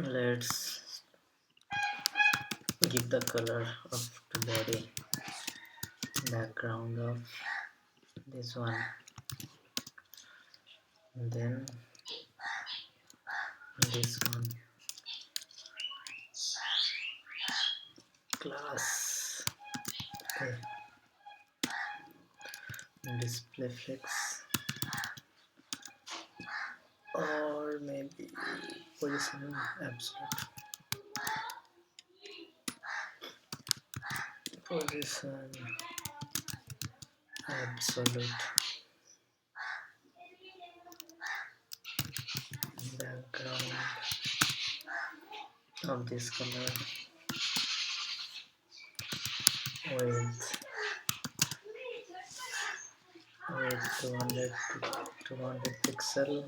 Let's give the color of the body, background of this one, and then this one, class, okay. Display flex, or maybe position absolute, position absolute, background of this color with 200 pixel,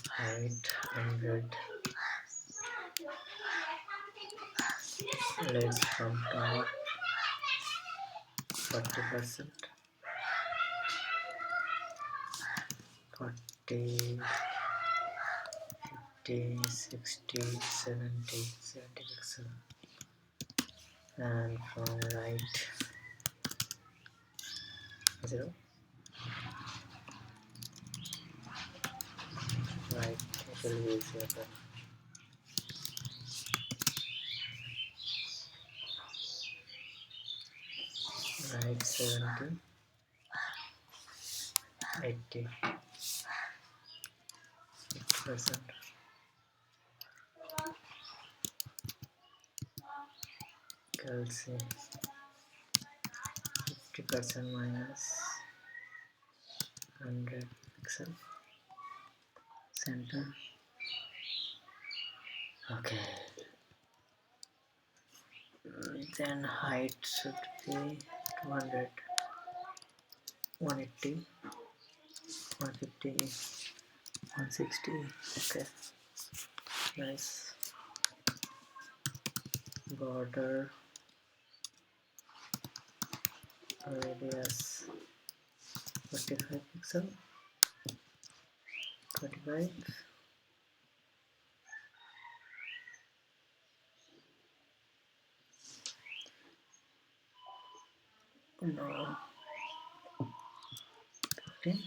height 100. Let's from top 40%, 40, 50, 60, 70 pixel, and from right 0, right it will be 0, right 70, 80, 50%, calci 50% minus 100 pixel, center, okay. Then height should be 200, 180, 150, 160, okay, nice. Border radius 45 pixel, 25, no, 15,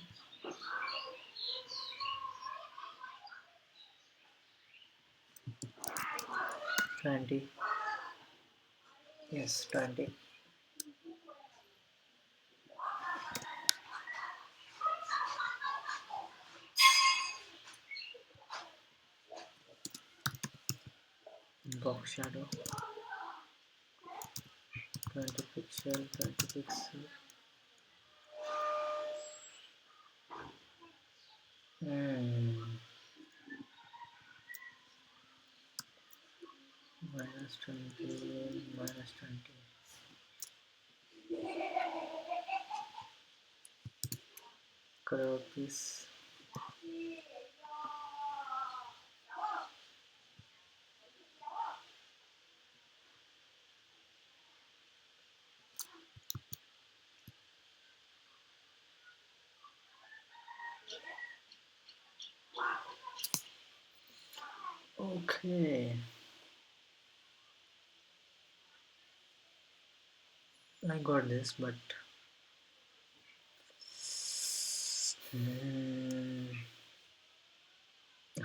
20, yes, 20, box shadow 20 pixel, 20 pixel, minus 20, minus 20, color piece, okay. I got this, but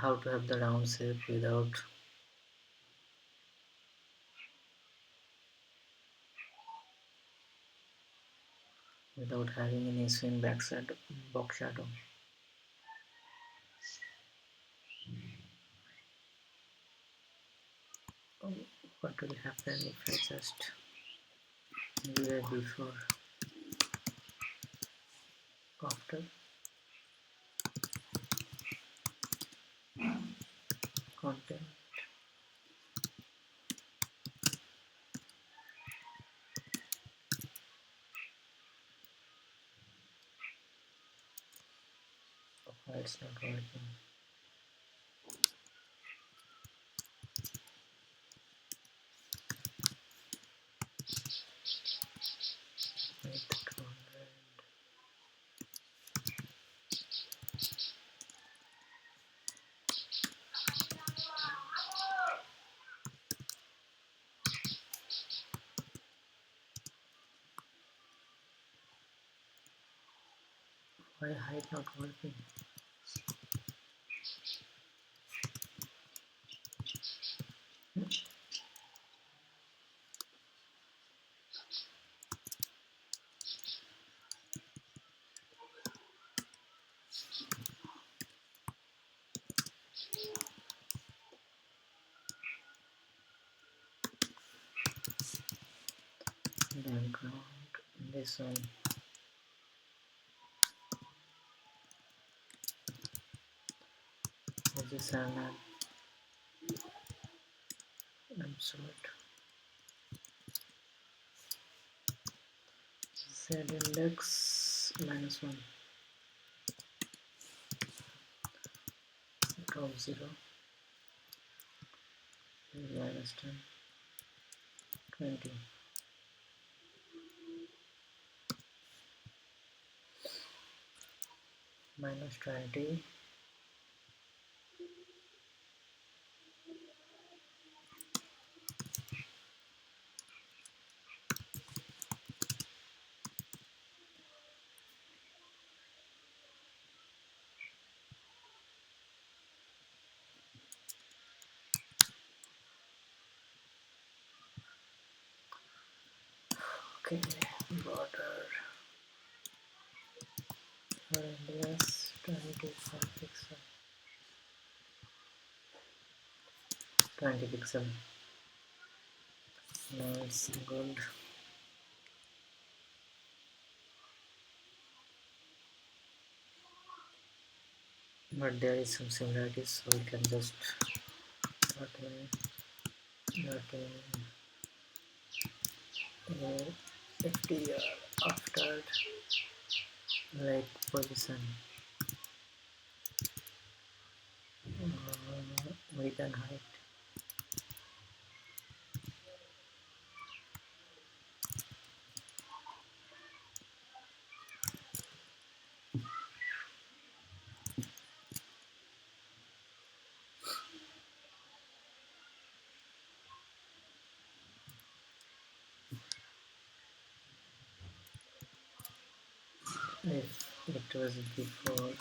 how to have the round shape without having any swing backside box shadow. What will happen if I just do a before after content? Why it's not working? Make the 200. Why height not working? Background, this one. Position and absolute. Z index -1. Top 0 -10, 20. -20. Okay, border radius 25 pixel, 20 pixel. Now it's good. But there is some similarities, so we can just start FTR after like position width and height. If it was before,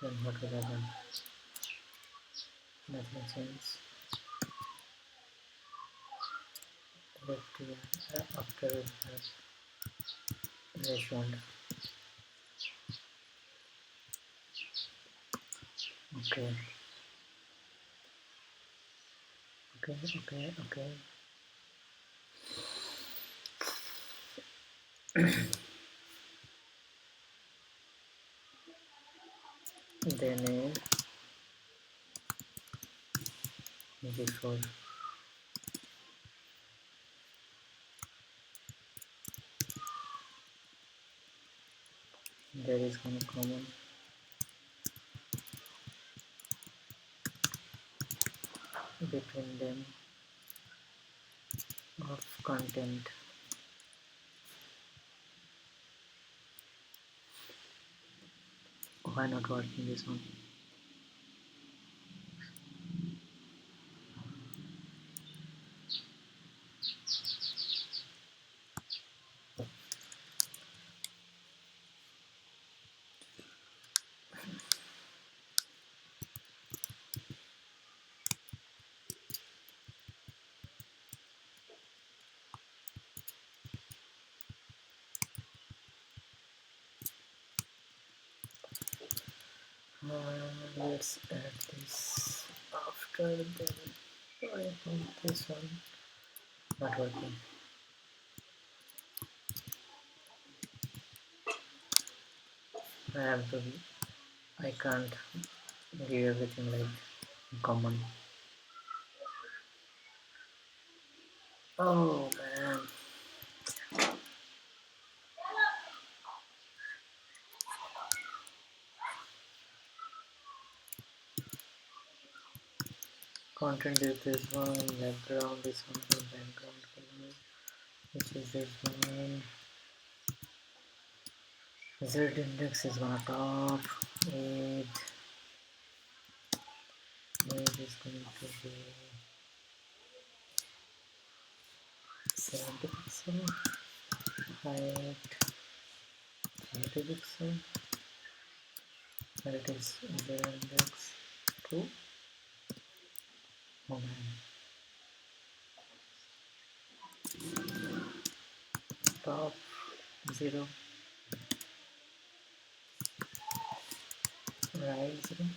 then what would happen? Nothing changes. FTR after it has ratioed. Okay. Okay. Then before there is one common between them of content. Why not working this one? Let's add this after then. I think this one not working. I have to. I can't give everything like common. Oh man. Content is this one, background is one, background color, which is this one. Z index is on top, age is going to be 70 pixel, height 30 pixel, and it is the index 2. Oh man. Top 0, right 0.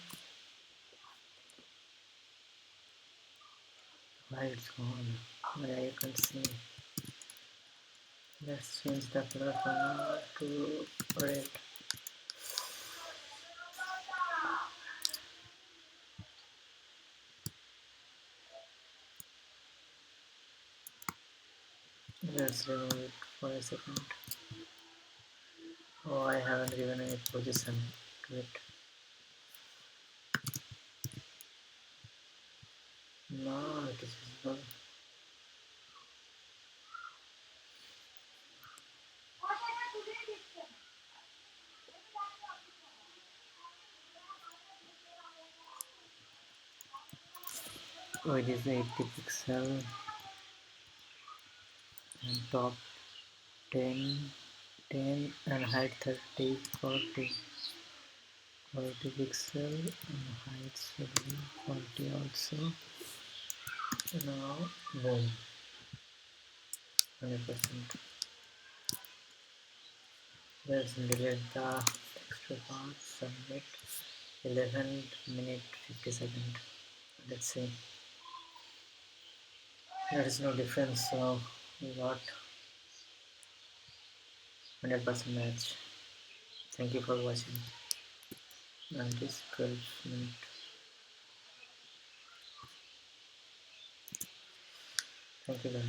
Why it's gone? Yeah, you can see. Let's change the color from to red. Let's remove it for a second. Oh, I haven't given any position to it. No, it is visible. Oh, it is 80 pixel and top 10, 10 and height 30, 40. 40 pixel and height should be 40 also. Now, boom, 100%. Let's delete the extra part, submit. 11 minutes 50 seconds. Let's see. There is no difference, so we got 100% match. Thank you for watching. And it is 12 minutes. Thank you guys.